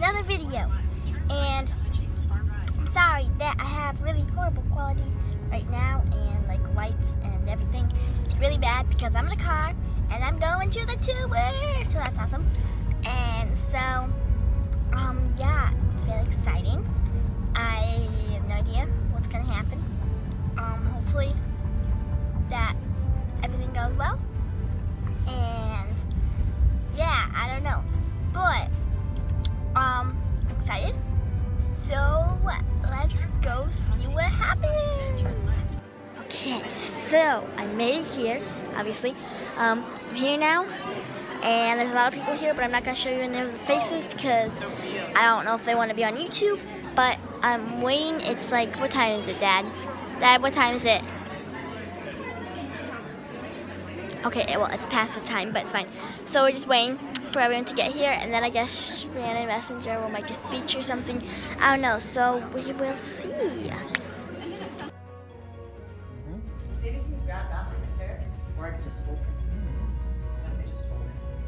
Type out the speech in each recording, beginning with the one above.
another video. And I'm sorry that I have really horrible quality right now, and like lights and everything. It's really bad because I'm in a car and I'm going to the tour, so that's awesome. And so, yeah, it's very exciting. I have no idea what's gonna happen. Hopefully that everything goes well. And yeah, I don't know, but I'm excited. So let's go see what happens. Okay, so I made it here, obviously. I'm here now, and there's a lot of people here, but I'm not gonna show you any of the faces because I don't know if they want to be on YouTube. But I'm waiting. It's like, what time is it, Dad? Dad, what time is it? Okay, well, it's past the time, but it's fine. So we're just waiting for everyone to get here, and then I guess Shannon Messenger will make a speech or something. I don't know, so we will see. Maybe you can grab that one right there, or I could just hold this. Why don't they just hold it?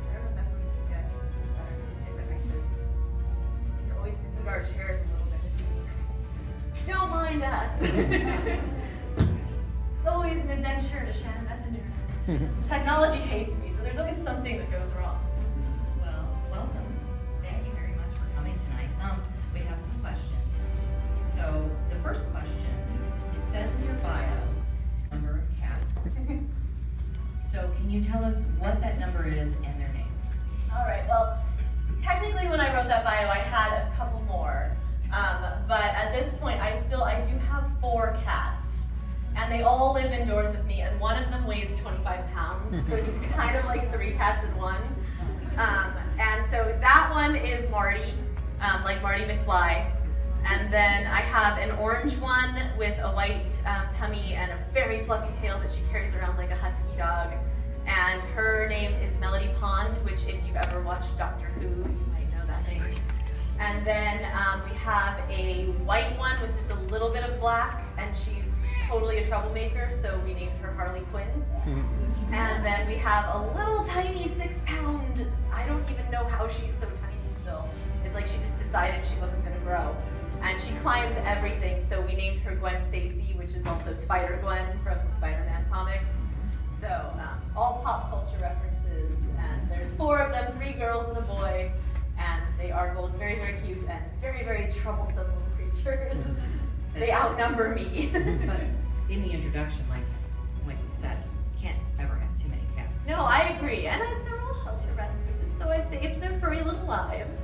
I don't know if that's what you get. It's better to take the pictures. You can always scoot our chairs a little bit. Don't mind us. It's always an adventure to Shannon Messenger. Technology hates me, so there's always something that goes wrong. Well, welcome. Thank you very much for coming tonight. We have some questions. So the first question, it says in your bio, number of cats. So can you tell us what that number is and their names? All right, well, technically when I wrote that bio, I had a couple more. But at this point, I do have 4 cats. And they all live indoors with me, and one of them weighs 25 pounds, so he's kind of like 3 cats in one. And so that one is Marty, like Marty McFly. And then I have an orange one with a white tummy and a very fluffy tail that she carries around like a husky dog. And her name is Melody Pond, which if you've ever watched Doctor Who, you might know that name. And then we have a white one with just a little bit of black, and she's totally a troublemaker, so we named her Harley Quinn. And then we have a little tiny 6-pound, I don't even know how she's so tiny still. It's like she just decided she wasn't gonna grow. And she climbs everything, so we named her Gwen Stacy, which is also Spider-Gwen from the Spider-Man comics. So all pop culture references, and there's 4 of them, 3 girls and a boy, and they are both very, very cute and very, very troublesome little creatures. They outnumber me. But in the introduction, like you said, you can't ever have too many cats. No, I agree, and they're all shelter rescues, so I saved their furry little lives.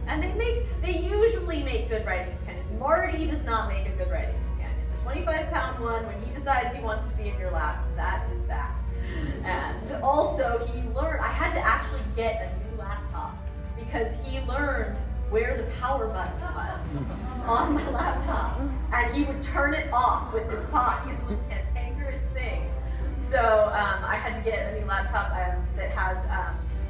And they usually make good writing companions. Marty does not make a good writing companion. The 25-pound one, when he decides he wants to be in your lap, that is that. And also, he learned, I had to actually get a new laptop because he learned where the power button was on my laptop, and he would turn it off with his paw. He's the most cantankerous thing. So I had to get a new laptop that has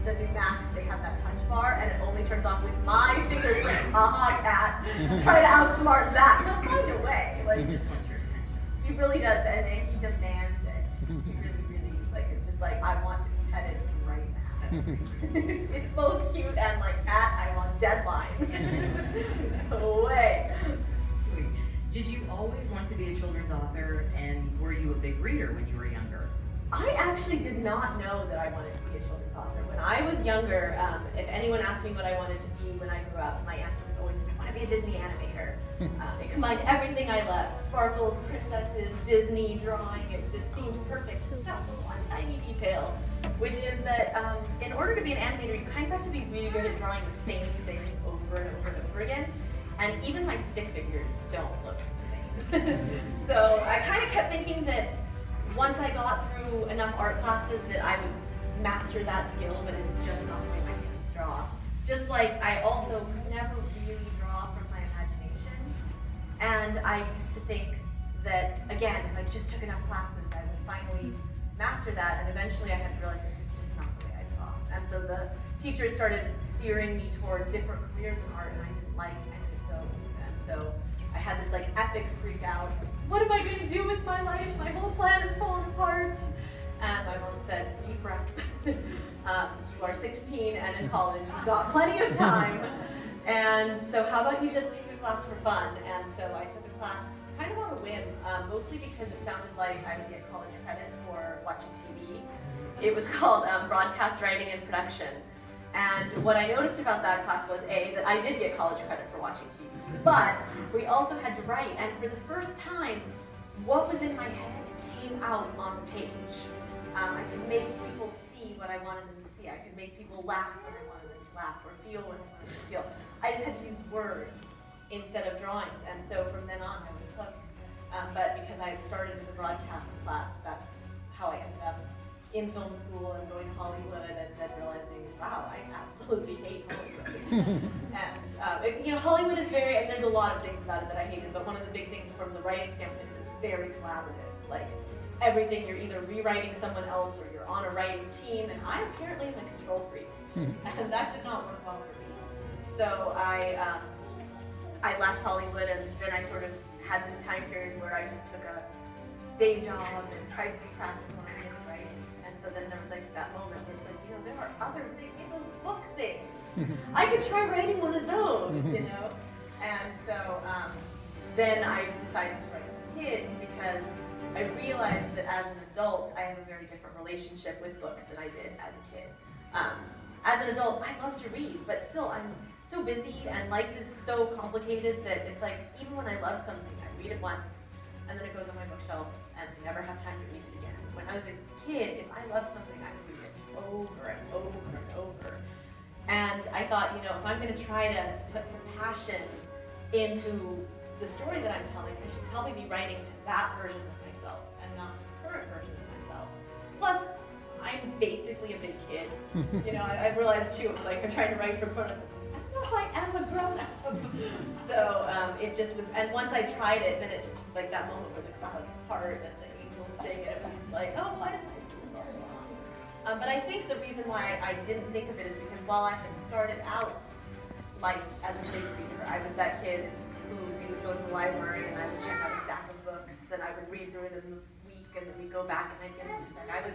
the new Macs. They have that touch bar, and it only turns off with my fingerprint. Haha, cat. Try to outsmart that. He'll find a way. Like, He just wants your attention. he really does, and he demands it. He really, really, like, it's just like, I want to be petted right now. It's both cute and like, cat, I'm on deadline. No way. Sweet. Did you always want to be a children's author, and were you a big reader when you were younger? I actually did not know that I wanted to be a children's author. When I was younger, if anyone asked me what I wanted to be when I grew up, my answer was always, I want to be a Disney animator. It combined everything I loved: sparkles, princesses, Disney, drawing. It just seemed perfect, except for one tiny detail, which is that in order to be an animator, you kind of have to be really good at drawing the same thing over and over and over again. And even my stick figures don't look the same. So I kind of kept thinking that once I got through enough art classes that I would master that skill, but it's just not the way my hands draw. Just like I also could never really draw from my imagination. And I used to think that, again, if I just took enough classes, I would finally master that, and eventually I had to realize this is just not the way I draw. And so the teachers started steering me toward different careers in art, and I didn't like any of those. And so I had this like epic freak out. What am I going to do with my life? My whole plan is falling apart. And my mom said, deep breath. You are 16 and in college. You've got plenty of time. And so how about you just take a class for fun? And so I took a class kind of on a whim, mostly because it sounded like I would get college credit for watching TV. It was called Broadcast Writing and Production. And what I noticed about that class was, A, that I did get college credit for watching TV, but we also had to write, and for the first time, what was in my head came out on the page. I could make people see what I wanted them to see. I could make people laugh when I wanted them to laugh, or feel what I wanted them to feel. I just had to use words instead of drawings, and so from then on, I was hooked. But because I had started in the broadcast class, that's how I ended up in film school and going to Hollywood, and then realizing, wow, I absolutely hate Hollywood. And you know, Hollywood is very, and there's a lot of things about it that I hated, but one of the big things from the writing standpoint is it's very collaborative. Like everything, you're either rewriting someone else or you're on a writing team, and I apparently am a control freak, and that did not work well for me. So I left Hollywood, and then I sort of had this time period where I just took a day job and tried to be practical and I missed writing. And so then there was like that moment where it's like, you know, there are other things, you know, book things. I could try writing one of those, you know? And so then I decided to write for kids because I realized that as an adult, I have a very different relationship with books than I did as a kid. As an adult, I love to read, but still I'm so busy and life is so complicated that it's like, even when I love something, I read it once and then it goes on my bookshelf and I never have time to read it again. When I was a kid, if I loved something, I would read it over and over and over. And I thought, you know, if I'm going to try to put some passion into the story that I'm telling, I should probably be writing to that version of myself and not the current version of myself. Plus, I'm basically a big kid. You know, I realized too, it's like I'm trying to write for grown-ups. I am a grown-up. So it just was, and once I tried it, then it just was like that moment where the clouds part and the angels sing, and it was just like, oh, why did I do this all along? But I think the reason why I didn't think of it is because while I had started out like as a big reader, I was that kid who we would go to the library and I would check out a stack of books and I would read through it in the week and then we'd go back and I'd get it. I was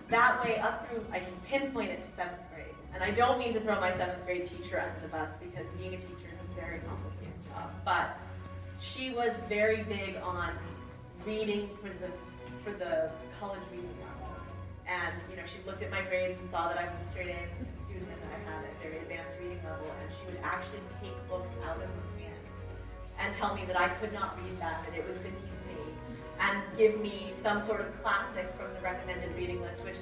that way up through, I can pinpoint it to 7th grade. And I don't mean to throw my 7th grade teacher under the bus because being a teacher is a very complicated job. But she was very big on reading for the college reading level. And you know, she looked at my grades and saw that I was a straight A student and that I had a very advanced reading level. And she would actually take books out of her hands and tell me that I could not read that, that it was beneath me, and give me some sort of classic from the recommended reading list, which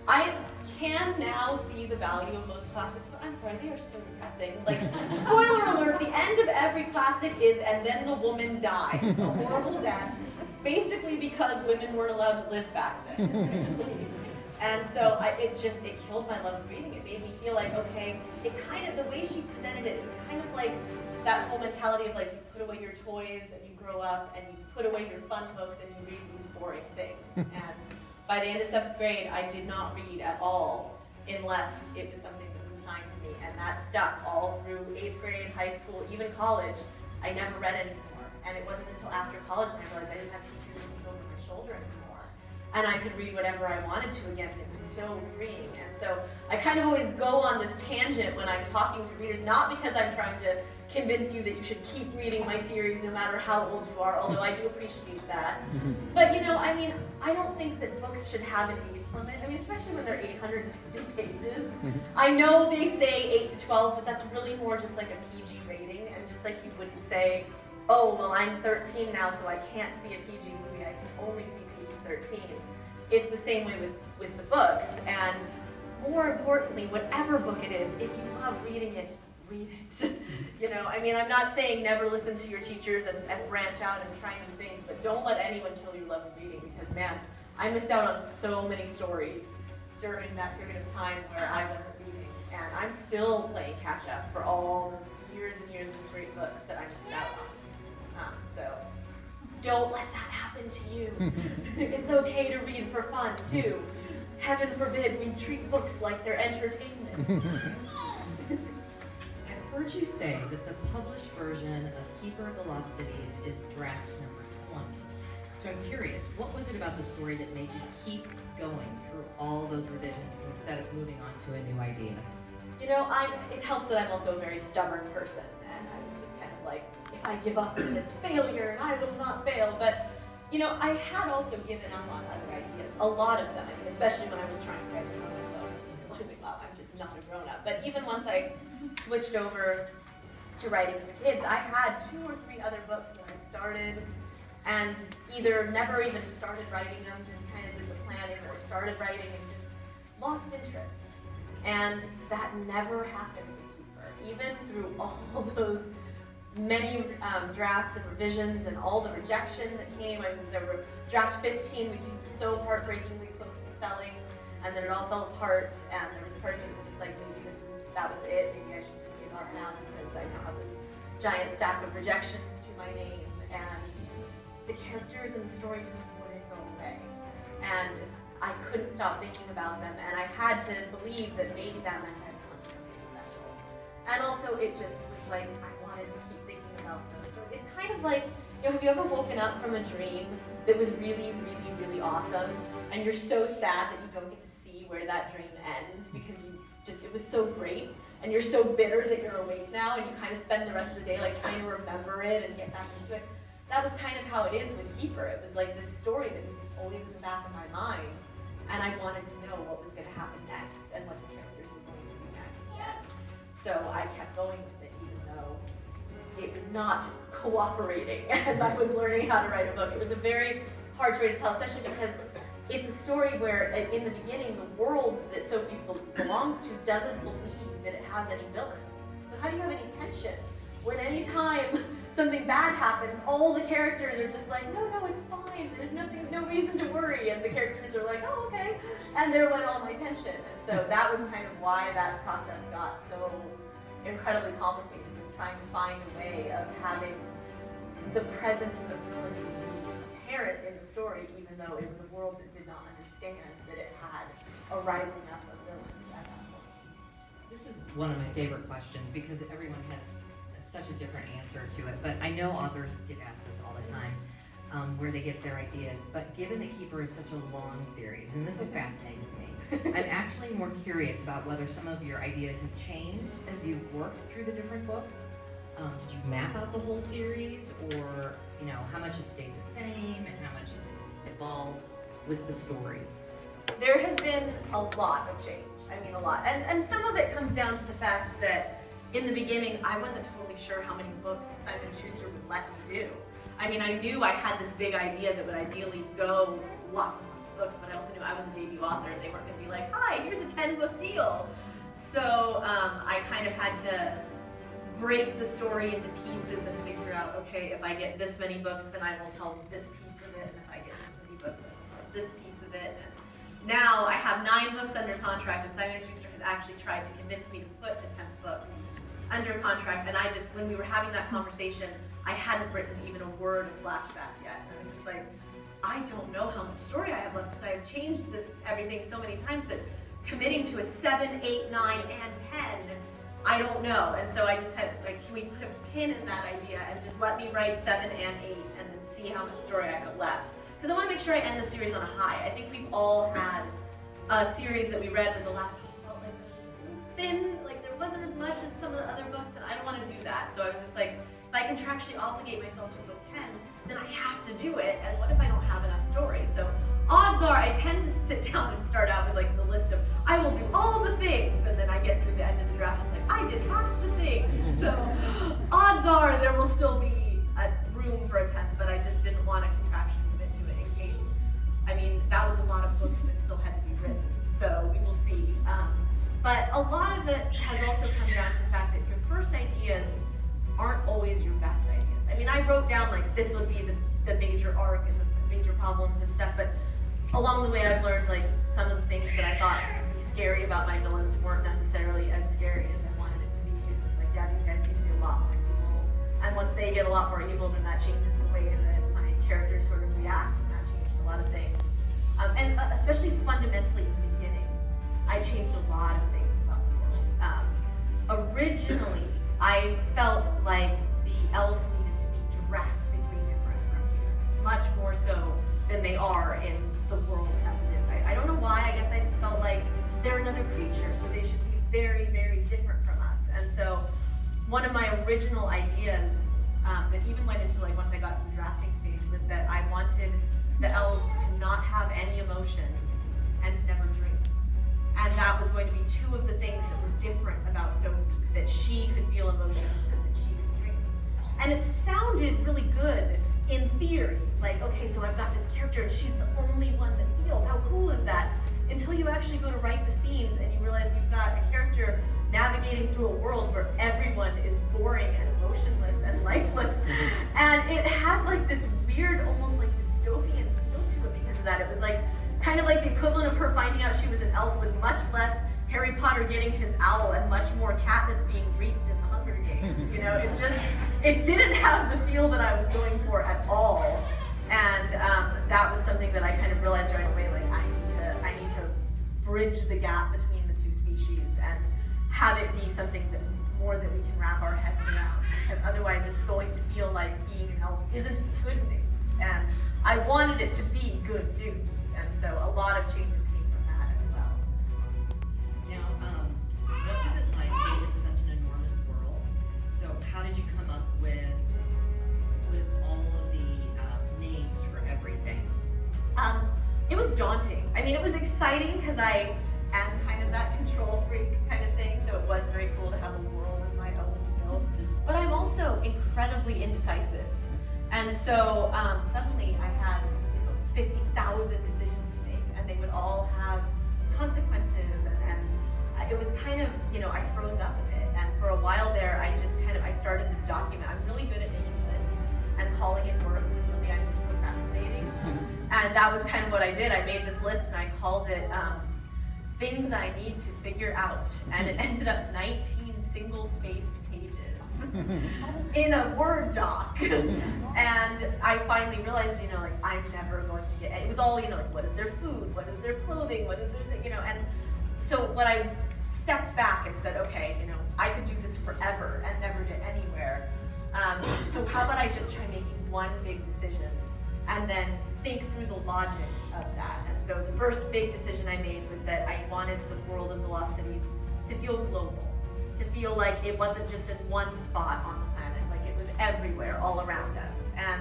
I can now see the value of most classics, but I'm sorry, they are so depressing. Like, spoiler alert, the end of every classic is, and then the woman dies, a horrible death, basically because women weren't allowed to live back then. And so it killed my love of reading. It made me feel like, okay, it kind of, the way she presented it was kind of like that whole mentality of like, you put away your toys and you grow up and you put away your fun books and you read these boring things. And by the end of 7th grade, I did not read at all unless it was something that was assigned to me. And that stuck all through 8th grade, high school, even college. I never read anymore. And it wasn't until after college when I realized I didn't have teachers looking over my shoulder anymore. And I could read whatever I wanted to again. It was so freeing. And so I kind of always go on this tangent when I'm talking to readers, not because I'm trying to convince you that you should keep reading my series no matter how old you are, although I do appreciate that. But you know, I mean, I don't think that books should have an age limit. I mean, especially when they're 850 pages. I know they say 8 to 12, but that's really more just like a PG rating, and just like you wouldn't say, oh, well, I'm 13 now, so I can't see a PG movie, I can only see PG-13. It's the same way with the books, and more importantly, whatever book it is, if you love reading it, read it. You know, I mean, I'm not saying never listen to your teachers and branch out and try new things, but don't let anyone kill your love of reading, because man, I missed out on so many stories during that period of time where I wasn't reading, and I'm still playing catch up for all the years and years of great books that I missed out on. So don't let that happen to you. It's okay to read for fun too. Heaven forbid we treat books like they're entertainment. I've heard you say that the published version of Keeper of the Lost Cities is draft number 20. So I'm curious, what was it about the story that made you keep going through all those revisions instead of moving on to a new idea? You know, it helps that I'm also a very stubborn person, and I was just kind of like, if I give up, then it's failure, and I will not fail. But, you know, I had also given up on other ideas, a lot of them, I mean, especially when I was trying to write a grown-up book, realizing, wow, I'm just not a grown-up. But even once I switched over to writing for kids, I had 2 or 3 other books that I started, and either never even started writing them, just kind of did the planning, or started writing and just lost interest. And that never happened with Keeper. Even through all those many drafts and revisions and all the rejection that came. I mean, there were draft 15 we came so heartbreakingly close to selling, and then it all fell apart, and there was a part of me that was just like, maybe that was it, maybe I should just give up now because I now have this giant stack of rejections to my name, and the characters and the story just wouldn't go away. And I couldn't stop thinking about them, and I had to believe that maybe that meant I had done something special. And also, it just was like, I wanted to keep thinking about them. So it's kind of like, you know, have you ever woken up from a dream that was really, really, really awesome, and you're so sad that you don't get to see where that dream ends because it was so great, and you're so bitter that you're awake now, and you kind of spend the rest of the day like trying to remember it and get back into it. That was kind of how it is with Keeper. It was like this story that was just always in the back of my mind, and I wanted to know what was going to happen next and what the characters were going to do next. So I kept going with it, even though it was not cooperating as I was learning how to write a book. It was a very hard story to tell, especially because it's a story where, in the beginning, the world that Sophie belongs to doesn't believe that it has any villains. So how do you have any tension when anytime something bad happens, all the characters are just like, no, it's fine, there's nothing, no reason to worry, and the characters are like, oh, okay, and there went all my tension. And so that was kind of why that process got so incredibly complicated, was trying to find a way of having the presence of villainy be apparent in the story, even though it was a world that did not understand that it had a rising up of villains at that point. This is one of my favorite questions because everyone has such a different answer to it, but I know authors get asked this all the time, where they get their ideas, but given that Keeper is such a long series, and this is fascinating to me, I'm actually more curious about whether some of your ideas have changed as you've worked through the different books. Did you map out the whole series, or how much has stayed the same, and how much has evolved with the story? There has been a lot of change, I mean a lot, and some of it comes down to the fact that in the beginning, I wasn't totally sure how many books Simon & Schuster would let me do. I mean, I knew I had this big idea that would ideally go lots and lots of books, but I also knew I was a debut author and they weren't going to be like, hi, here's a 10-book deal. So I kind of had to break the story into pieces and figure out, okay, if I get this many books, then I will tell this piece of it, and if I get this many books, then I'll tell this piece of it. And now I have 9 books under contract, and Simon & Schuster has actually tried to convince me to put the 10th book under contract, and when we were having that conversation, I hadn't written even a word of flashback yet. And I was just like, I don't know how much story I have left because I have changed everything so many times that committing to a 7, 8, 9, and 10, I don't know. And so I just had, like, can we put a pin in that idea and just let me write 7 and 8 and then see how much story I have left? Because I want to make sure I end the series on a high. I think we've all had a series that we read where the last one felt like thin, like there wasn't as much as some of the other books, and I don't want to do that. So I was just like, if I contractually obligate myself to book 10, then I have to do it, and what if I don't have enough story? So odds are I tend to sit down and start out with like the list of, I will do all the things, and then I get through the end of the draft and it's like, I did half the things. So odds are there will still be a room for a 10th, but I just didn't want to contractually commit to it in case, I mean, that was a lot of books that still had to be written, so we will see. But a lot of it has also come down to the fact that your first ideas aren't always your best ideas. I mean, I wrote down like this would be the major arc and the major problems and stuff, but along the way I've learned like some of the things that I thought would be scary about my villains weren't necessarily as scary as I wanted it to be. It was like, yeah, these guys need to be a lot more evil. And once they get a lot more evil, then that changes the way that my characters sort of react, and that changed a lot of things. And especially fundamentally in the beginning, I changed a lot of things about the world. Originally, I felt like the elves needed to be drastically different from humans, much more so than they are in the world as it is. I don't know why, I guess I just felt like they're another creature, so they should be very, very different from us. And so one of my original ideas that even went into like once I got to the drafting stage was that I wanted the elves to not have any emotions and never dream. And that was going to be two of the things that were different about Sophie, that she could feel emotions and that she could dream. And it sounded really good in theory, like, okay, so I've got this character and she's the only one that feels. How cool is that? Until you actually go to write the scenes and you realize you've got a character navigating through a world where everyone is boring and emotionless and lifeless. And it had like this weird, almost like dystopian feel to it because of that. It was like, kind of like the equivalent of her finding out she was an elf was much less Harry Potter getting his owl and much more Katniss being reaped in the Hunger Games. You know, it didn't have the feel that I was going for at all. And that was something that I kind of realized right away, like I need to bridge the gap between the two species and have it be something that more that we can wrap our heads around. Because otherwise it's going to feel like being an elf isn't good news. And I wanted it to be good news. And so a lot of changes came from that as well. Now, what was it like being in such an enormous world? So how did you come up with all of the names for everything? It was daunting. I mean, it was exciting because I am kind of that control freak kind of thing, so it was very cool to have a world of my own to build. But I'm also incredibly indecisive. And so suddenly I had 50,000 decisions to make, and they would all have consequences, and it was kind of, I froze up a bit. And for a while there, I started this document. I'm really good at making lists and calling it work, when really I'm just procrastinating. And that was kind of what I did. I made this list and I called it Things I Need to Figure Out. And it ended up 19 single-spaced pages in a Word doc. And I finally realized, like, I'm never going to get, it was all, like, what is their food? What is their clothing? What is their, and so when I stepped back and said, okay, I could do this forever and never get anywhere. So how about I just try making one big decision and then think through the logic of that. And so the first big decision I made was that I wanted the world of the Lost Cities to feel global, to feel like it wasn't just in one spot on the planet, like it was everywhere, all around us. And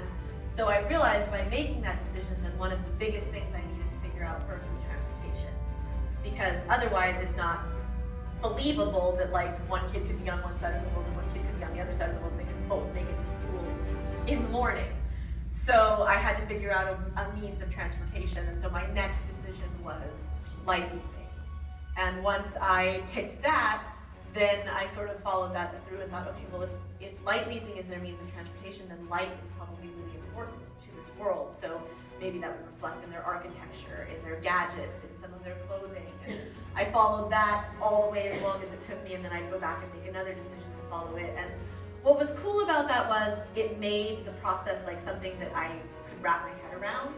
so I realized by making that decision that one of the biggest things I needed to figure out first was transportation. Because otherwise it's not believable that like one kid could be on one side of the world and one kid could be on the other side of the world and they could both make it to school in the morning. So I had to figure out a means of transportation, and so my next decision was light leaping. And once I picked that, then I sort of followed that through and thought, okay, well, if light leaping is their means of transportation, then light is probably really important to this world. So maybe that would reflect in their architecture, in their gadgets, in some of their clothing. And I followed that all the way as long as it took me, and then I'd go back and make another decision to follow it. And what was cool about that was it made the process like something that I could wrap my head around.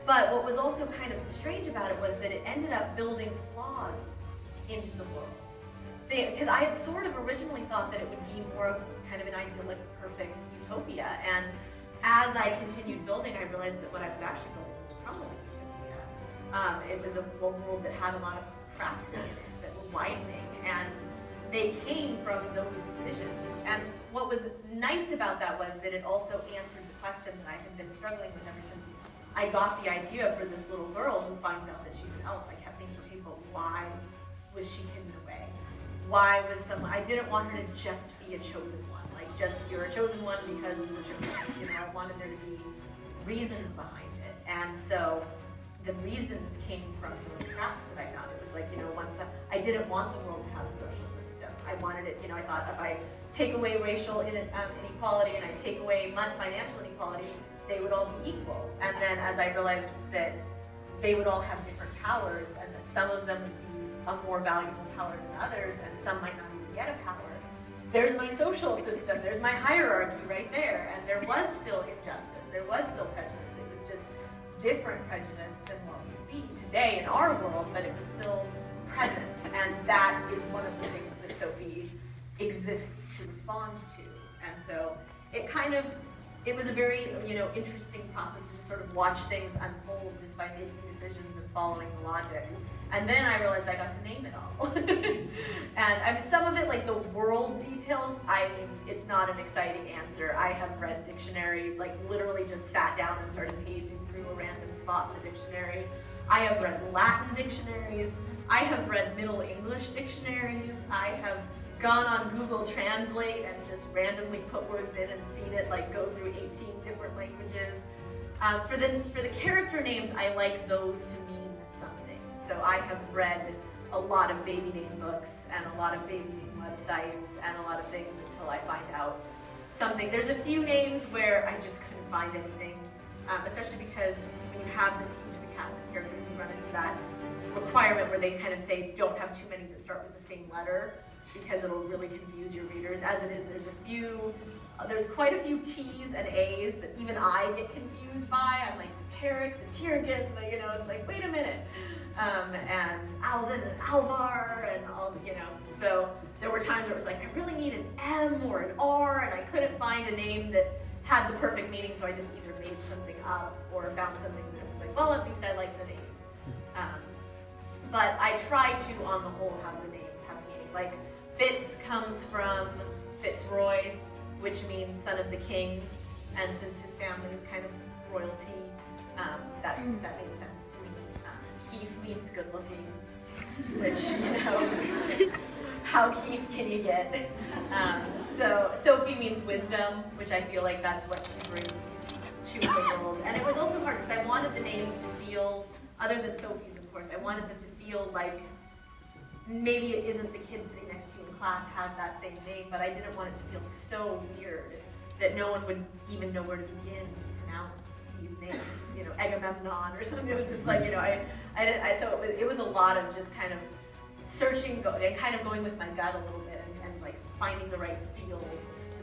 But what was also kind of strange about it was that it ended up building flaws into the world. Because I had sort of originally thought that it would be more of kind of an idyllic, perfect utopia. And as I continued building, I realized that what I was actually building was crumbling utopia. It was a world that had a lot of cracks in it that were widening. And they came from those decisions. And what was nice about that was that it also answered the question that I had been struggling with ever since I got the idea for this little girl who finds out that she's an elf. I kept thinking, okay, but why was she hidden away? Why was someone, I didn't want her to just be a chosen one. Like just, you're a chosen one because you were chosen. I wanted there to be reasons behind it. And so the reasons came from those cracks that I found. It was like, once I didn't want the world to have a social system. I wanted it, I thought if I take away racial inequality and I take away financial inequality, they would all be equal. And then as I realized that they would all have different powers and that some of them would be a more valuable power than others and some might not even get a power, there's my social system, there's my hierarchy right there. And there was still injustice, there was still prejudice. It was just different prejudice than what we see today in our world, but it was still present. And that is one of the things that Sophie exists to respond to. And so it was a very, interesting process to sort of watch things unfold just by making decisions and following the logic. And then I realized I got to name it all. And I mean, some of it, like the world details, it's not an exciting answer. I have read dictionaries, like literally just sat down and started paging through a random spot in the dictionary. I have read Latin dictionaries. I have read Middle English dictionaries. I have gone on Google Translate and just randomly put words in and seen it like go through 18 different languages. For the character names, I like those to mean something. So I have read a lot of baby name books and a lot of baby name websites and a lot of things until I find out something. There's a few names where I just couldn't find anything, especially because when you have this huge of a cast of characters, you run into that requirement where they kind of say don't have too many that start with the same letter because it'll really confuse your readers. As it is, there's quite a few T's and A's that even I get confused by. I'm like the Tarek, the Tirgit, you know, it's like, wait a minute. And Alden and Alvar and all, you know. So there were times where it was like, I really need an M or an R, and I couldn't find a name that had the perfect meaning, so I just either made something up or found something that was like, well, at least I like the name. But I try to, on the whole, have the names have meaning. Like Fitz comes from Fitzroy, which means son of the king, and since his family is kind of royalty, that makes sense to me. Keith means good looking, which, you know, how Keith can you get? So Sophie means wisdom, which I feel like that's what he brings to the world. And it was also hard because I wanted the names to feel, other than Sophie's of course, I wanted them to feel like maybe it isn't the kid sitting next to you in class has that same name, but I didn't want it to feel so weird that no one would even know where to begin to pronounce these names, you know, Agamemnon or something. It was just like, you know, so it was a lot of just kind of searching and kind of going with my gut a little bit and like finding the right feel to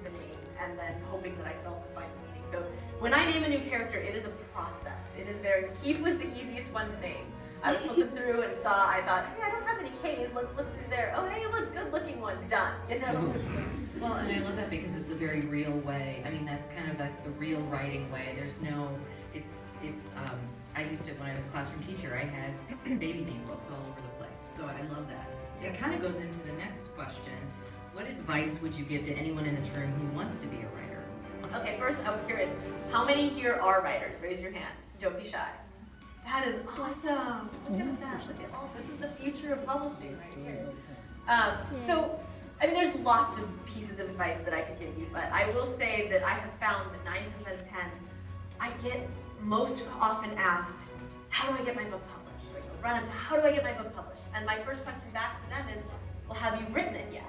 the name and then hoping that I could also find the meaning. So when I name a new character, it is a process. It is Keith was the easiest one to name. I was looking through and saw, I thought, hey, I don't have any K's, let's look through there. Oh, hey, look, good looking one's done, you know? Well, and I love that because it's a very real way. I mean, that's kind of like the real writing way. There's no, I used to, when I was a classroom teacher, I had baby name books all over the place. So I love that. It kind of goes into the next question. What advice would you give to anyone in this room who wants to be a writer? Okay, first, I'm curious, how many here are writers? Raise your hand. Don't be shy. That is awesome. Look at that. Look at all this is the future of publishing right here. So, I mean, there's lots of pieces of advice that I could give you, but I will say that I have found that 9 times out of 10, I get most often asked, how do I get my book published? Like, I'll run up to, how do I get my book published? And my first question back to them is, well, have you written it yet?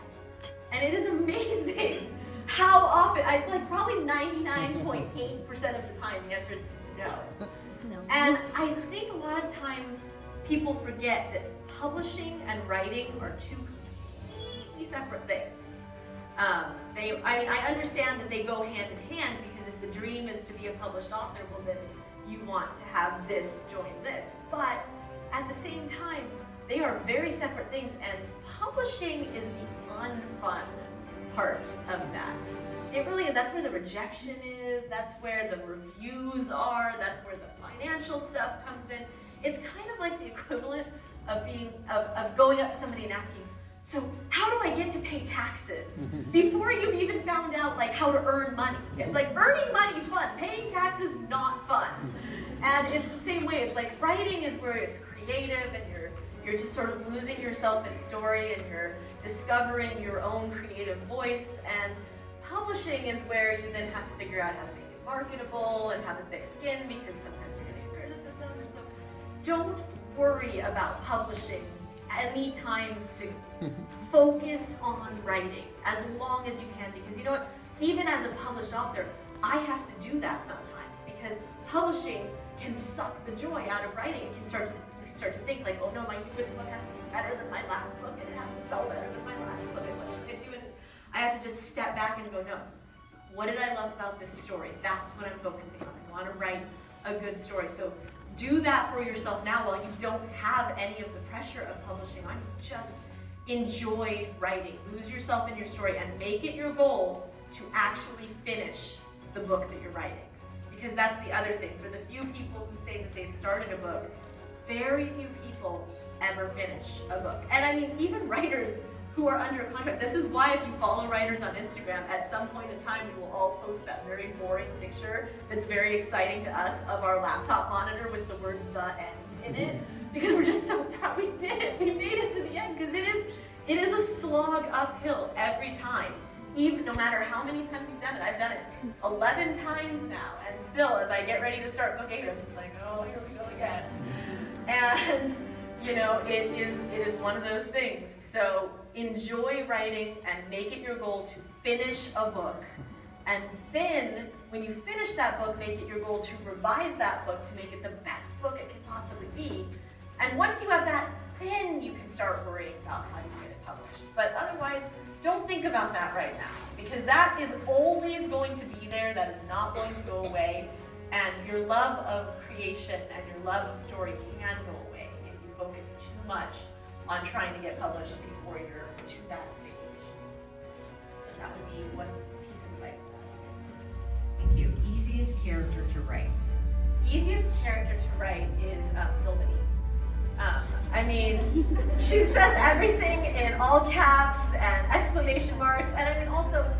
And it is amazing how often, it's like probably 99.8% of the time the answer is no. And I think a lot of times people forget that publishing and writing are two completely separate things. I mean, I understand that they go hand in hand because if the dream is to be a published author, well then you want to have this join this. But at the same time, they are very separate things, and publishing is the unfun part of that. It really is. That's where the rejection is. That's where the reviews are. That's where the financial stuff comes in. It's kind of like the equivalent of going up to somebody and asking, so how do I get to pay taxes? Before you've even found out like how to earn money. It's like earning money fun, paying taxes not fun. And it's the same way. It's like writing is where it's creative and you're just sort of losing yourself in story and you're discovering your own creative voice. And publishing is where you then have to figure out how to make it marketable and have a thick skin because sometimes you're getting criticism. And so don't worry about publishing anytime soon. Focus on writing as long as you can, because you know what? Even as a published author, I have to do that sometimes because publishing can suck the joy out of writing. You can start to think like, oh no, my newest book has to be better than my last book and it has to sell better than my last book. And what should I do? And I have to just step back and go, no, what did I love about this story? That's what I'm focusing on. I want to write a good story. So do that for yourself now while you don't have any of the pressure of publishing on you. Just enjoy writing. Lose yourself in your story and make it your goal to actually finish the book that you're writing. Because that's the other thing. For the few people who say that they've started a book, very few people ever finish a book. And I mean, even writers who are under contract, this is why if you follow writers on Instagram, at some point in time you will all post that very boring picture that's very exciting to us of our laptop monitor with the words "the end" in it, because we're just so proud we did it. We made it to the end, because it is a slog uphill every time. Even no matter how many times you've done it, I've done it 11 times now, and still, as I get ready to start book 8, I'm just like, oh, here we go again. And you know, it is one of those things. So enjoy writing and make it your goal to finish a book. And then, when you finish that book, make it your goal to revise that book to make it the best book it can possibly be. And once you have that, then you can start worrying about how you get it published. But otherwise, don't think about that right now, because that is always going to be there. That is not going to go away. And your love of creation and your love of story can go away if you focus too much on trying to get published before you're to that stage. So that would be one piece of advice that I would give. Thank you. Easiest character to write? Easiest character to write is Sylvanie. I mean, she says everything in all caps and exclamation marks, and I mean also,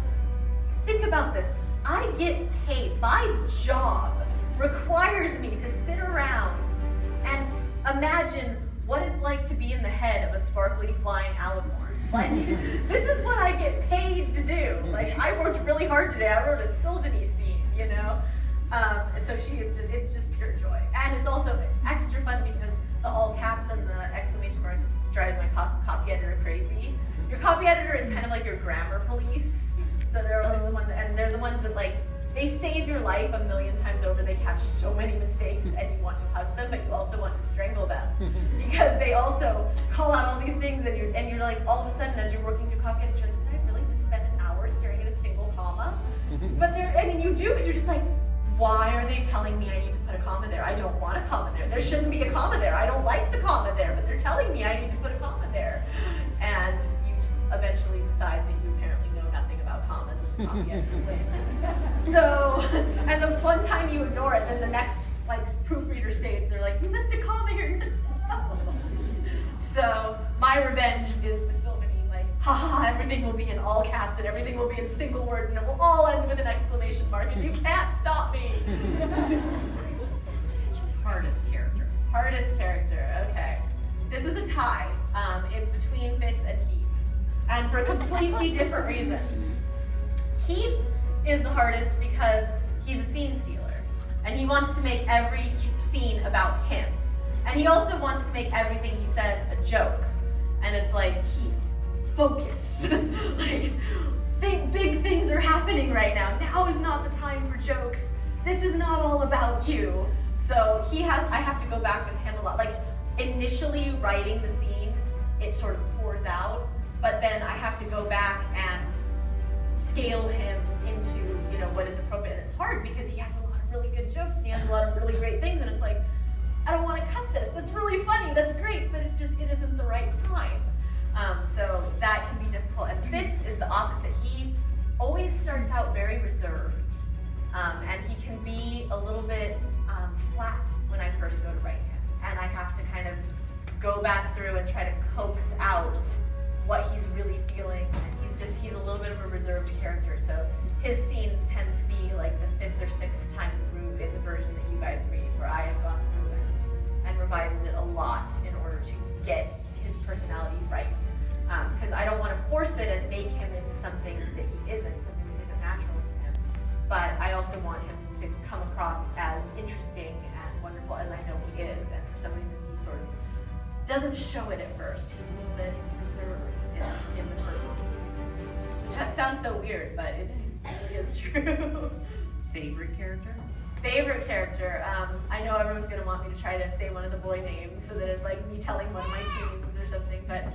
think about this. I get paid, my job requires me to sit around and imagine what it's like to be in the head of a sparkly flying alicorn. Like, this is what I get paid to do. Like, I worked really hard today. I wrote a Sylvanie scene, you know? So it's just pure joy. And it's also extra fun because the all caps and the exclamation marks drive my copy editor crazy. Your copy editor is kind of like your grammar police. So they're always the ones, and they're the ones that, like, they save your life a million times over. They catch so many mistakes, and you want to hug them, but you also want to strangle them because they also call out all these things, and you're like, all of a sudden, as you're working through copy edits, you're like, did I really just spend an hour staring at a single comma? But I mean, you do, because you're just like, why are they telling me I need to put a comma there? I don't want a comma there. There shouldn't be a comma there. I don't like the comma there, but they're telling me I need to put a comma there. And you eventually decide that you apparently know nothing about commas and copy editor wins. So, and the one time you ignore it, then the next like proofreader stage, they're like, you missed a comma here. So my revenge is the Sylvanie, like, haha, everything will be in all caps and everything will be in single words and it will all end with an exclamation mark and you can't stop me. Hardest character. Hardest character, okay. This is a tie. It's between Fitz and Keith, and for completely different reasons. Keith is the hardest because he's a scene stealer, and he wants to make every scene about him. And he also wants to make everything he says a joke. And it's like, Keith, focus. Like, big things are happening right now. Now is not the time for jokes. This is not all about you. So I have to go back with him a lot. Like, initially writing the scene, it sort of pours out, but then I have to go back and scale him into, you know, what is appropriate. And it's hard because he has a lot of really good jokes and he has a lot of really great things, and it's like, I don't want to cut this. That's really funny. That's great, but it isn't the right time. So that can be difficult. And Fitz is the opposite. He always starts out very reserved, and he can be a little bit flat when I first go to write him. And I have to kind of go back through and try to coax out what he's really feeling. And he's a little bit of a reserved character. So his scenes tend to be like the 5th or 6th time through in the version that you guys read, where I have gone through and revised it a lot in order to get his personality right. Because I don't want to force it and make him into something that he isn't, something that isn't natural to him. But I also want him to come across as interesting and wonderful as I know he is. And for some reason, he sort of doesn't show it at first. He's a little bit reserved in the first scene. Which sounds so weird, but it really is true. Favorite character? Favorite character, I know everyone's going to want me to try to say one of the boy names so that it's like me telling one of my teens or something, but,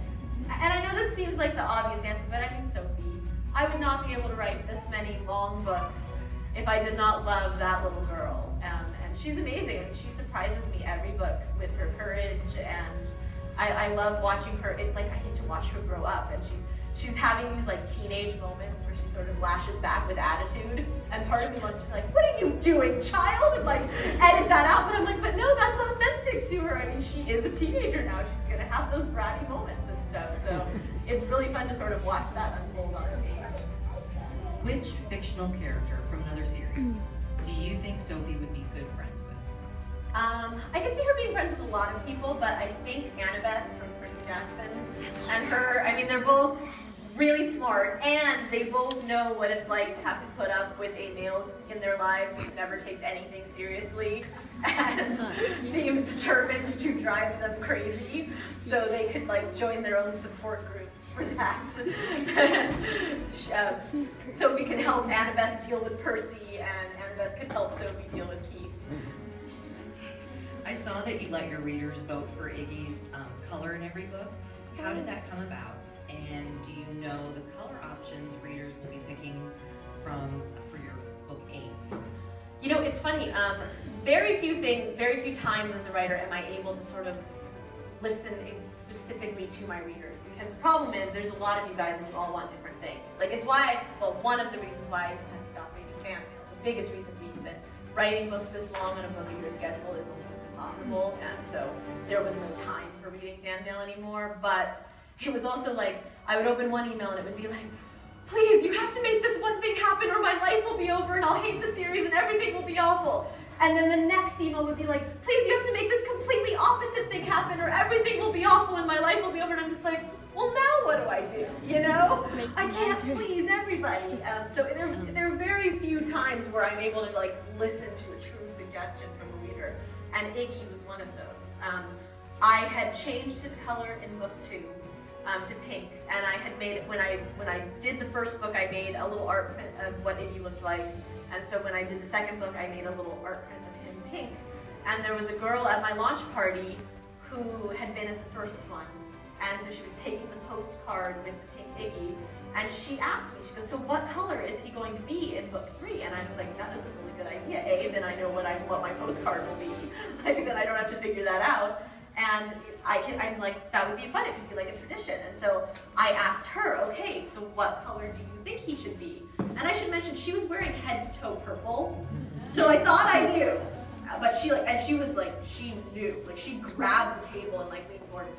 and I know this seems like the obvious answer, but I mean Sophie. I would not be able to write this many long books if I did not love that little girl, and she's amazing, and she surprises me every book with her courage, and I love watching her. It's like I get to watch her grow up, and she's having these like teenage moments where she sort of lashes back with attitude, and part of me wants to be like, what are you doing, child? And like edit that out, but I'm like, but no, that's authentic to her. I mean, she is a teenager now. She's gonna have those bratty moments and stuff. So it's really fun to sort of watch that unfold on the page. Which fictional character from another series do you think Sophie would be good friends with? I can see her being friends with a lot of people, but I think Annabeth from Percy Jackson and her, I mean, they're both really smart, and they both know what it's like to have to put up with a male in their lives who never takes anything seriously and seems determined to drive them crazy, so they could like join their own support group for that. So we can help Annabeth deal with Percy, and Annabeth could help Sophie deal with Keith. I saw that you let your readers vote for Iggy's color in every book. How did that come about? And do you know the color options readers will be picking for your book 8? You know, it's funny. Very few times as a writer am I able to sort of listen specifically to my readers, because the problem is there's a lot of you guys and you all want different things. Like it's why, well, one of the reasons why I had to stop reading fan mail. The biggest reason being that writing books this long on a book of your schedule is almost impossible, and so there was no time for reading fan mail anymore. But it was also like I would open one email and it would be like, please, you have to make this one thing happen or my life will be over and I'll hate the series and everything will be awful. And then the next email would be like, please, you have to make this completely opposite thing happen or everything will be awful and my life will be over. And I'm just like, well, now what do I do? You know? I can't please everybody. So there are very few times where I'm able to like listen to a true suggestion from a reader. And Iggy was one of those. I had changed his color in book 2 to pink, and I had made when I did the first book, I made a little art print of what Iggy looked like, and so when I did the second book, I made a little art print of him pink. And there was a girl at my launch party who had been at the first one, and so she was taking the postcard with the pink Iggy, and she asked me, she goes, so what color is he going to be in book 3? And I was like, that is a really good idea. A, then I know what my postcard will be, like then I don't have to figure that out. And I'm like, that would be fun, it could be like a tradition. And so I asked her, okay, so what color do you think he should be? And I should mention, she was wearing head to toe purple. So I thought I knew, but she knew. Like she grabbed the table and like leaned forward and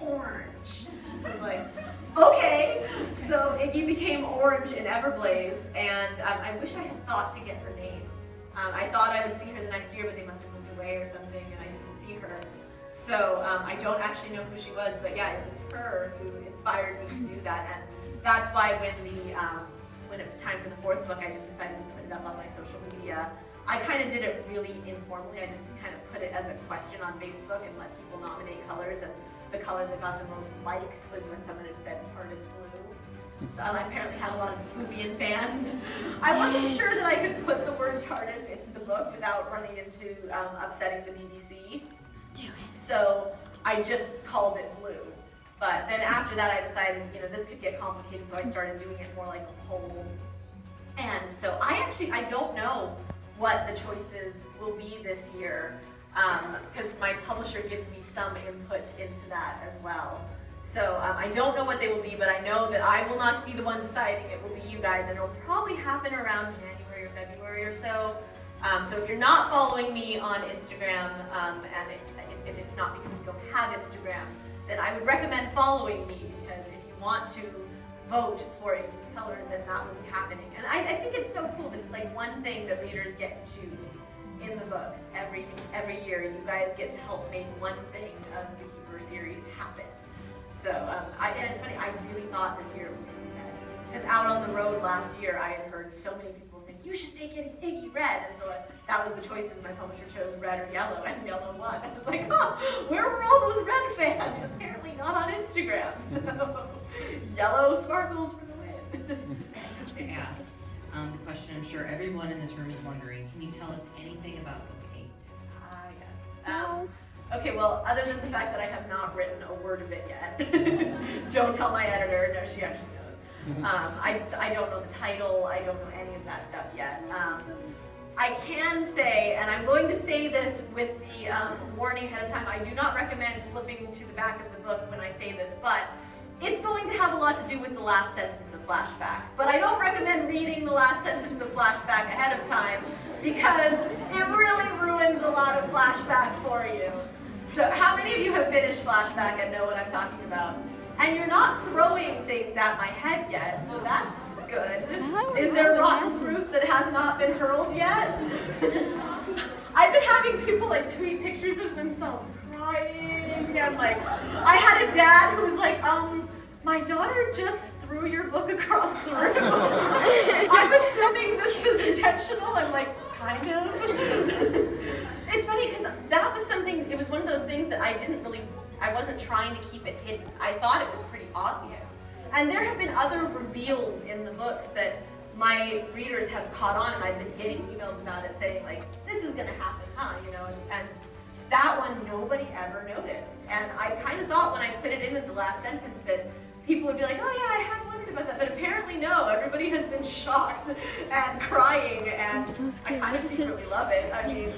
went, orange. I was like, okay. So Iggy became orange in Everblaze, and I wish I had thought to get her name. I thought I would see her the next year, but they must have moved away or something, and I didn't see her. So I don't actually know who she was, but yeah, it was her who inspired me to do that, and that's why when it was time for the 4th book, I just decided to put it up on my social media. I kind of did it really informally. I just kind of put it as a question on Facebook and let people nominate colors, and the color that got the most likes was when someone had said TARDIS blue. So I apparently had a lot of Scoobian fans. I wasn't sure that I could put the word TARDIS into the book without running into upsetting the BBC. So I just called it blue. But then after that I decided, you know, this could get complicated, so I started doing it more like a poll. And so I don't know what the choices will be this year, because my publisher gives me some input into that as well. So I don't know what they will be, but I know that I will not be the one deciding, it will be you guys, and it'll probably happen around January or February or so. So if you're not following me on Instagram, and if it's not because you don't have Instagram, then I would recommend following me, because if you want to vote for a color, then that will be happening. And I think it's so cool that it's like one thing that readers get to choose in the books every year. You guys get to help make one thing of the Keeper series happen. So and it's funny, I really thought this year was going to be red. Because out on the road last year, I had heard so many people think, you should make Iggy red. And so that was the choices. My publisher chose red or yellow, and yellow won. I was like, oh, where were all those red fans? Apparently not on Instagram. So yellow sparkles for the win. I have to ask the question I'm sure everyone in this room is wondering. Can you tell us anything about book 8? Yes. Okay, well, other than the fact that I have not written a word of it yet. Don't tell my editor. No, she actually knows. I don't know the title. I don't know any of that stuff yet. I can say, and I'm going to say this with the warning ahead of time, I do not recommend flipping to the back of the book when I say this, but it's going to have a lot to do with the last sentence of flashback. But I don't recommend reading the last sentence of flashback ahead of time, because it really ruins a lot of flashback for you. So how many of you have finished Flashback and know what I'm talking about? And you're not throwing things at my head yet, so that's good. Is there rotten fruit that has not been hurled yet? I've been having people like tweet pictures of themselves crying, and like, I had a dad who was like, my daughter just threw your book across the room. I'm assuming this was intentional. I'm like, kind of. It's funny because that was something, it was one of those things that I wasn't trying to keep it hidden. I thought it was pretty obvious. And there have been other reveals in the books that my readers have caught on, and I've been getting emails about it saying like, this is gonna happen, huh? You know, and that one nobody ever noticed. And I kind of thought when I put it in at the last sentence that people would be like, oh yeah, I had wondered about that, but apparently no, everybody has been shocked and crying, and I kind of secretly love it. I mean,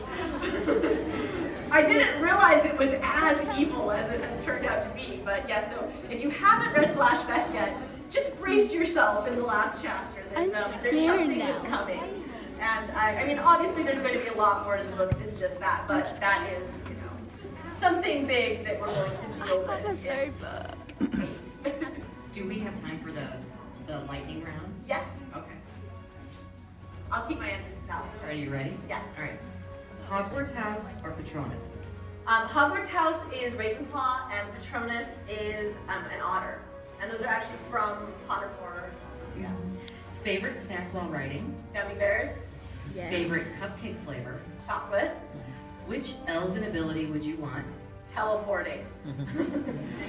I didn't realize it was as evil as it has turned out to be, but yeah, so if you haven't read Flashback yet, just brace yourself in the last chapter. There's something that's coming. And I mean, obviously there's going to be a lot more in the book than just that, but that is, you know, something big that we're going to deal with. A third book. Do we have time for the lightning round? Yeah. Okay. I'll keep my answers now. Are you ready? Yes. All right. Hogwarts House or Patronus? Hogwarts House is Ravenclaw, and Patronus is an otter. And those are actually from Pottermore. Yeah. Favorite snack while writing? Gummy bears. Yes. Favorite cupcake flavor? Chocolate. Which elven ability would you want? Teleporting.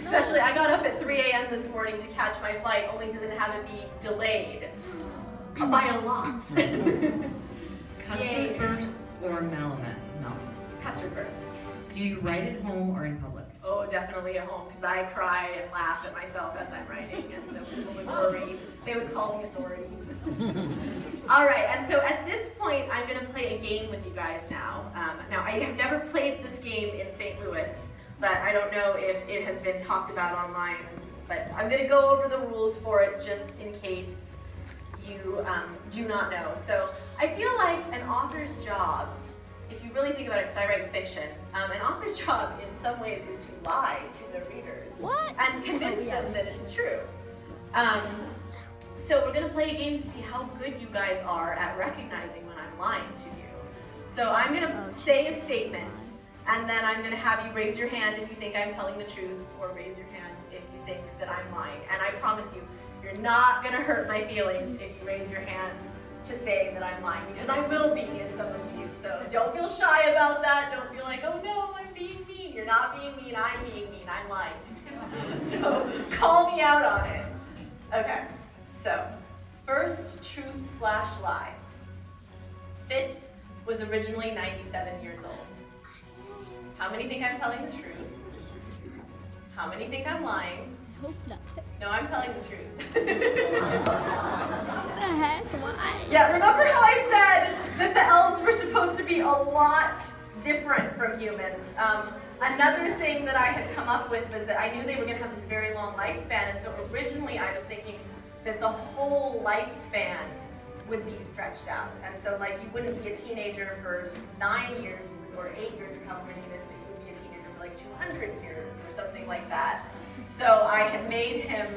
Especially, I got up at 3 a.m. this morning to catch my flight, only to then have it be delayed by a lot. Custard bursts or Malamet? No. Custard bursts. Do you write at home or in public? Oh, definitely at home, because I cry and laugh at myself as I'm writing, and so people would worry. They would call me authorities. All right, and so at this point, I'm going to play a game with you guys now. Now, I have never played this game in St. Louis, but I don't know if it has been talked about online. But I'm going to go over the rules for it just in case you do not know. So I feel like an author's job, if you really think about it, because I write fiction, an author's job in some ways is to lie to their readers. What? And convince them that it's true. So we're going to play a game to see how good you guys are at recognizing when I'm lying to you. So I'm going to say a statement, and then I'm going to have you raise your hand if you think I'm telling the truth, or raise your hand if you think that I'm lying. And I promise you, you're not going to hurt my feelings if you raise your hand to say that I'm lying, because I will be in some of these. So don't feel shy about that. Don't feel like, oh no, I'm being mean. You're not being mean, I'm being mean. I'm lying to you. So call me out on it. Okay, so first truth/lie. Fitz was originally 97 years old. How many think I'm telling the truth? How many think I'm lying? I hope not. No, I'm telling the truth. What the heck? Why? Yeah, remember how I said that the elves were supposed to be a lot different from humans? Another thing that I had come up with was that I knew they were going to have this very long lifespan, and so originally I was thinking that the whole lifespan would be stretched out. And so like you wouldn't be a teenager for 9 years or 8 years, however many it is, but you would be a teenager for like 200 years or something like that. So I had made him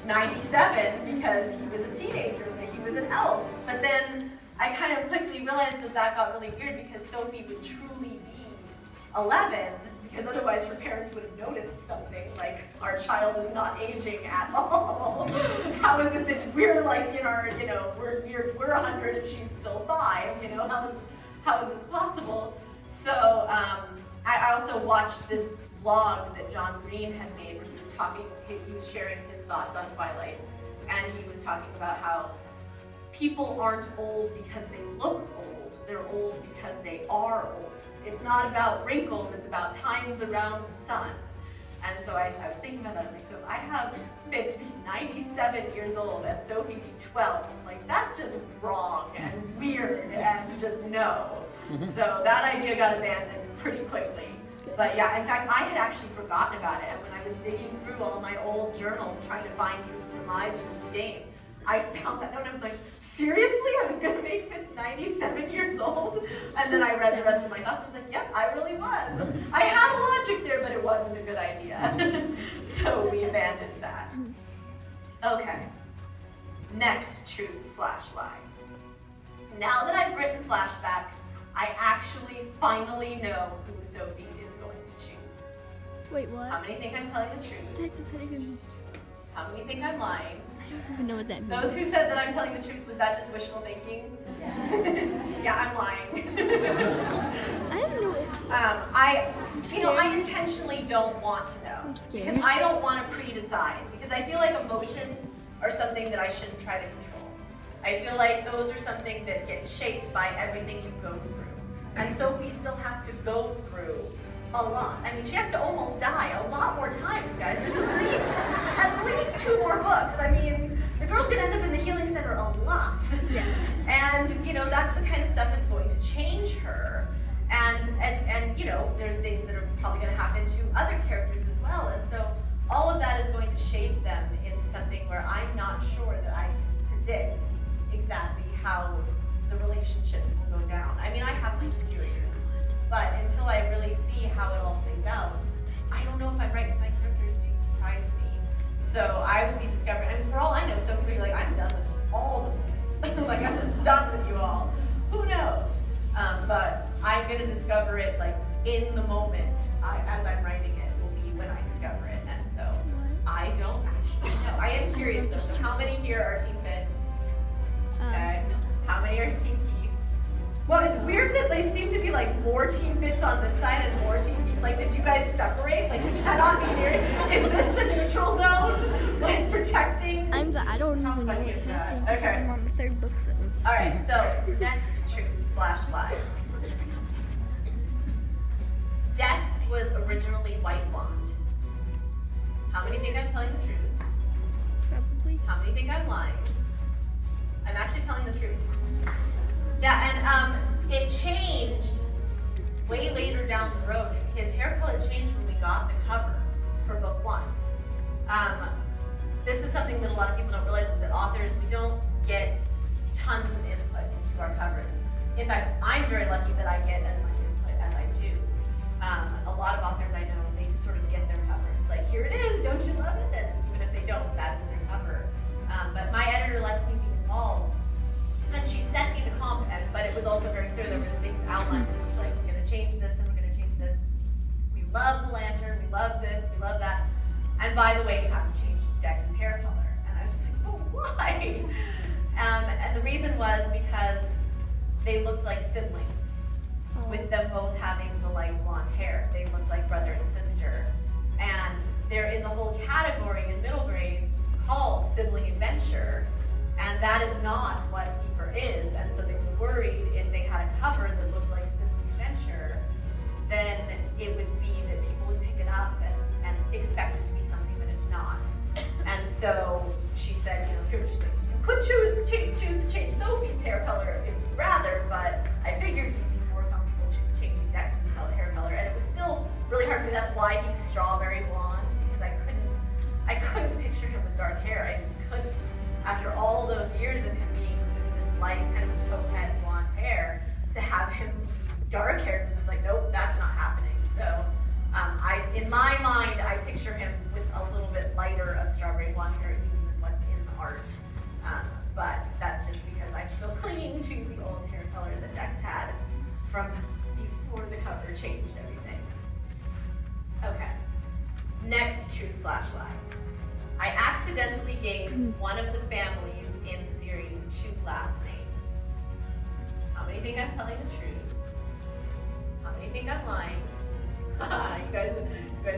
97 because he was a teenager, but he was an elf. But then I kind of quickly realized that that got really weird because Sophie would truly be 11, because otherwise her parents would have noticed something, like our child is not aging at all. How is it that we're like in our, you know, we're 100 and she's still 5, you know, how is this possible? So I also watched this vlog that John Green had made where he was sharing his thoughts on Twilight, and he was talking about how people aren't old because they look old, they're old because they are old. It's not about wrinkles, it's about times around the sun. And so I was thinking about that, like, so if I have Fitz be 97 years old and Sophie be 12, like that's just wrong and weird and just no. So that idea got abandoned pretty quickly. But yeah, in fact, I had actually forgotten about it, and when I was digging through all my old journals trying to find surmise from this game, I found that note and I was like, seriously? I was going to make Fitz 97 years old? And then I read the rest of my thoughts and I was like, yep, I really was. I had a logic there, Okay. Next truth/lie. Now that I've written flashback, I actually finally know who Sophie is going to choose. Wait, what? How many think I'm telling the truth? How many think I'm lying? I don't even know what that means. Those who said that I'm telling the truth, was that just wishful thinking? Yeah, I'm lying. I don't know. I intentionally don't want to know. I'm scared. Because I don't want to pre-decide. Because I feel like emotions are something that I shouldn't try to control. I feel like those are something that gets shaped by everything you go through. And Sophie still has to go through a lot. I mean, she has to almost die a lot more times, guys. There's at least 2 more books. I mean, the girl's gonna end up in the healing center a lot. Yes. And, that's the kind of stuff that's going to change her. And there's things that are probably gonna happen to other characters as well. And so all of that is going to shape them into something where I'm not sure that I can predict exactly how the relationships will go down. I mean, I have my theories, but until I really see how it all plays out, I don't know if I'm right, because my characters do surprise me. So I would be discovering, I mean, for all I know, Sophie would be like, I'm done with all the books. Like, I'm just done with you all. Who knows? But I'm going to discover it, like, in the moment, as I'm writing it, will be when I discover it. And so I don't actually know. I am curious, though. So how many here are Team Fitz? Okay. How many are Team Keith? Well, it's weird that they seem to be like more Team Fitz on this side and more Team Keith. Like, did you guys separate? Like, you cannot be here. Is this the neutral zone? Like, protecting? I don't even know funny what's is that? happening. Okay. I'm on the 3rd book. All right. So next truth/lie. Dex was originally white blonde. How many think I'm telling the truth? Probably. How many think I'm lying? I'm actually telling the truth. Yeah, and it changed way later down the road. His hair color changed when we got the cover for book 1. This is something that a lot of people don't realize, is that authors, we don't get tons of input into our covers. In fact, I'm very lucky that I get as much input as I do. A lot of authors I know, they just sort of get their cover. It's like, here it is, don't you love it? And even if they don't, that is their cover. But my editor lets me be involved. And she sent me the comp ed, but it was also very clear there were things outlined. It was like, we're going to change this and we're going to change this. We love the lantern, we love this, we love that. And by the way, you have to change Dex's hair color. And I was just like, oh, why? And the reason was because they looked like siblings, with them both having the light blonde hair. They looked like brother and sister. And there is a whole category in middle grade called sibling adventure, and that is not what Keeper is. And so they were worried if they had a cover that looked like sibling adventure, then it would be that people would pick it up and expect it to be something that it's not. And so she said, you could choose to change Sophie's hair color if you'd rather, but I figured you'd be more comfortable changing Dex's hair color. And it was still really hard for me. That's why he's strawberry blonde, because I couldn't picture him with dark hair. I just couldn't. After all those years of him being with this light kind of taupe-head blonde hair, to have him dark hair was just like, nope, that's not happening. So in my mind, I picture him with a little bit lighter of strawberry blonde hair, even than what's in the art. But that's just because I'm still clinging to the old hair color that Dex had from before the cover changed everything. Okay, next truth/lie. I accidentally gave one of the families in the series 2 last names. How many think I'm telling the truth? How many think I'm lying? you guys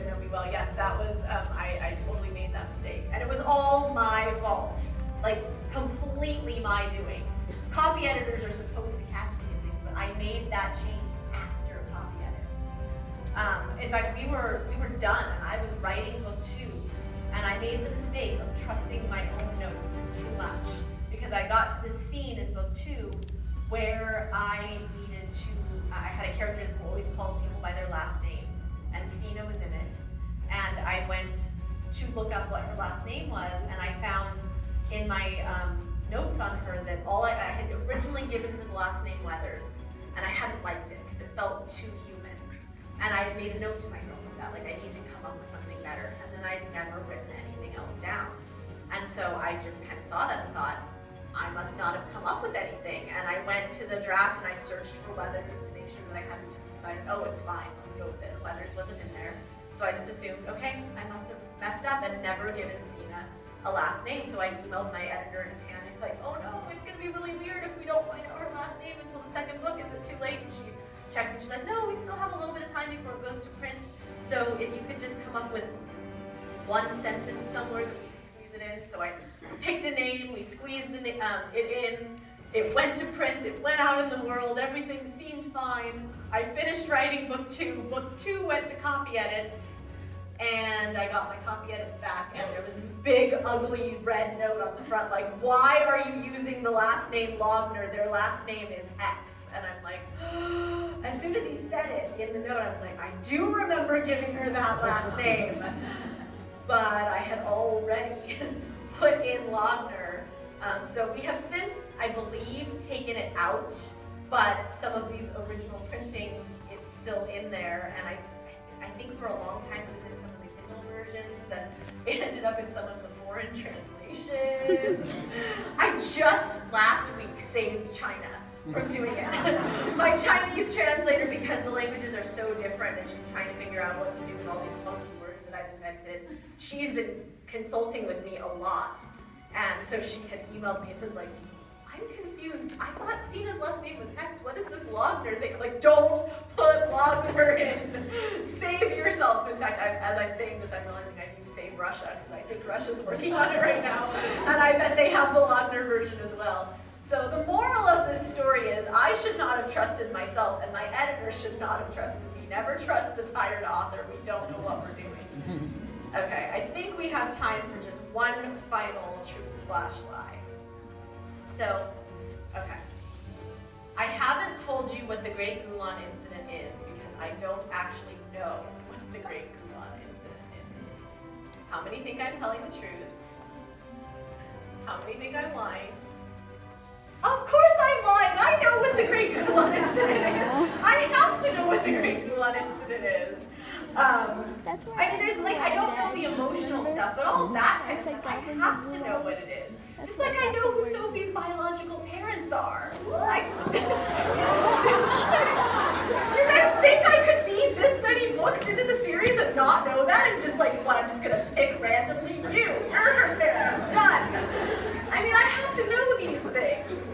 know me well. Yeah, that was, I totally made that mistake. And it was all my fault. Like, completely my doing. Copy editors are supposed to catch these things, but I made that change after copy edits. In fact, we were done, and I was writing book 2, and I made the mistake of trusting my own notes too much, because I got to the scene in book 2 where I had a character who always calls people by their last names, and Stina was in it, and I went to look up what her last name was, and I found in my notes on her that I had originally given her the last name Weathers, and I hadn't liked it because it felt too human. And I had made a note to myself of that, like, I need to come up with something better, and then I'd never written anything else down. And so I just kind of saw that and thought, I must not have come up with anything. And I went to the draft and I searched for letters to make sure that I hadn't just decided, oh, it's fine, let's go with it. Letters wasn't in there. So I just assumed, okay, I must have messed up and never given Stina a last name. So I emailed my editor in a panic, like, oh no, it's gonna be really weird if we don't find out her last name until the second book. Is it too late? And she checked and she said, no, we still have a little bit of time before it goes to print. So if you could just come up with one sentence somewhere that we can squeeze it in. So I picked a name, we squeezed it in, it went to print, it went out in the world, everything seemed fine. I finished writing book 2. Book 2 went to copy edits, and I got my copy edits back, and there was this big, ugly red note on the front, like, why are you using the last name Logner? Their last name is X. And I'm like, as soon as he said it in the note, I was like, I do remember giving her that last name. But I had already put in Logner. So we have since, I believe, taken it out, but some of these original printings, it's still in there. And I think for a long time it was in some of the Kindle versions, and it ended up in some of the foreign translations. I just last week saved China from doing it. My Chinese translator, because the languages are so different and she's trying to figure out what to do with all these funky words that I've invented, she's been consulting with me a lot. And so she had emailed me and was like, I'm confused. I thought Stina's last name was X. What is this Logner thing? I'm like, don't put Logner in. Save yourself. In fact, as I'm saying this, I'm realizing I need to save Russia, because I think Russia's working on it right now. And I bet they have the Logner version as well. So the moral of this story is I should not have trusted myself, and my editor should not have trusted me. Never trust the tired author. We don't know what we're doing. Okay, I think we have time for just one final truth/lie. So, okay. I haven't told you what the Great Gulan Incident is because I don't actually know what the Great Gulan Incident is. How many think I'm telling the truth? How many think I'm lying? Of course I'm lying! I know what the Great Gulan Incident is! I have to know what the Great Gulan Incident is. That's why I mean, there's like, I don't know the emotional stuff, but all that kind of stuff, I have to know what it is. Just like I know who Sophie's biological parents are. You guys think I could feed this many books into the series and not know that? And just like, what, I'm just gonna pick randomly? You're her parent. Done. I mean, I have to know these things.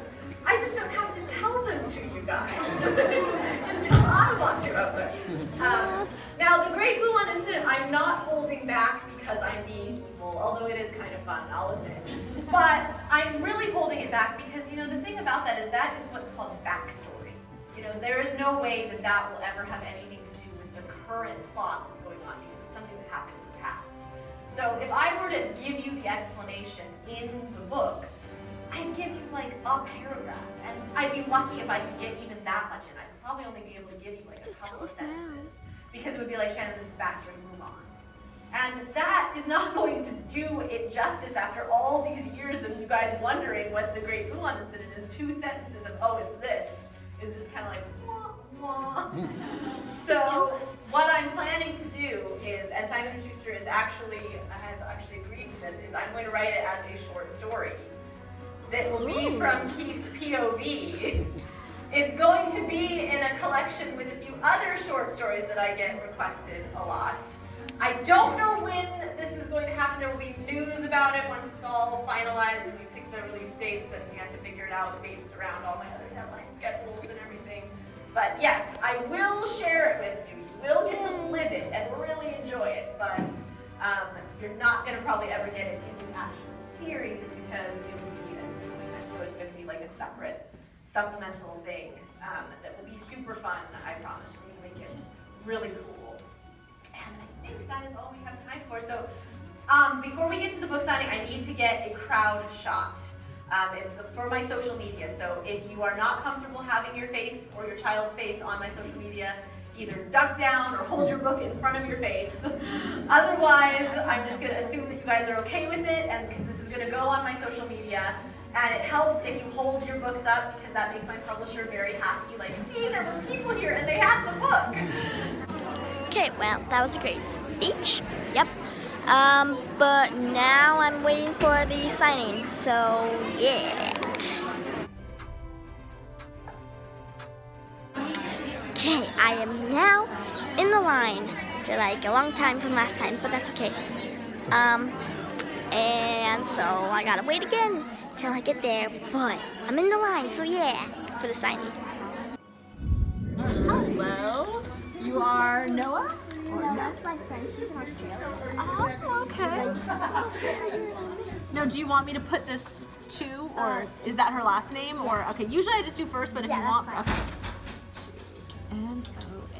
I just don't have to tell them to you guys until I want to. Oh, sorry. Now, the Great Gulan Incident, I'm not holding back because I'm being evil, although it is kind of fun, I'll admit. But I'm really holding it back because, you know, the thing about that is what's called backstory. You know, there is no way that that will ever have anything to do with the current plot that's going on because it's something that happened in the past. So if I were to give you the explanation in the book, I'd give you like a paragraph, and I'd be lucky if I could get even that much in. I'd probably only be able to give you like a couple of sentences, because it would be like, Shannon, this is backstory, move on. And that is not going to do it justice after all these years of you guys wondering what the Great Gulan Incident is. 2 sentences of, oh, it's this, is just kind of like, wah, wah. So what I'm planning to do is, and Simon & Schuster has actually agreed to this, is I'm going to write it as a short story that will be from Keith's POV. It's going to be in a collection with a few other short stories that I get requested a lot. I don't know when this is going to happen. There will be news about it once it's all finalized and we pick the release dates, and we have to figure it out based around all my other deadline schedules and everything. But yes, I will share it with you. You will get to live it and really enjoy it, but you're not going to probably ever get it in the actual series because it will be so it's going to be like a separate supplemental thing that will be super fun, I promise. We make it really cool. And I think that is all we have time for. So before we get to the book signing, I need to get a crowd shot. It's for my social media. So if you are not comfortable having your face or your child's face on my social media, either duck down or hold your book in front of your face. Otherwise, I'm just going to assume that you guys are okay with it, and because this is going to go on my social media. And it helps if you hold your books up, because that makes my publisher very happy. Like, see, there were people here and they had the book. Okay, well, that was a great speech. Yep. But now I'm waiting for the signing, so yeah. Okay, I am now in the line for like a long time from last time, but that's okay. And so I gotta wait again till I get there, but I'm in the line, so yeah, for the signing. Hello, you are Noah? No, that's my friend. She's in Australia. Oh, okay. Now, do you want me to put this to, or is that her last name? Or okay, usually I just do first, but if Yeah, you want, that's okay.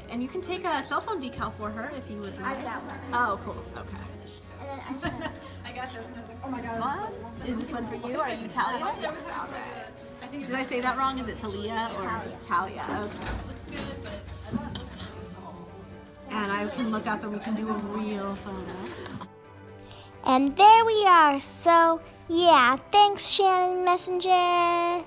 And you can take a cell phone decal for her if you would like. I got one. Oh, cool. Okay. And then I got this. Oh my God. This one? Is this one for you? Are you Talia? Yeah. Did I say that wrong? Is it Talia or Talia? Okay. And I can look up and we can do a real photo. And there we are. So, yeah, thanks, Shannon Messenger.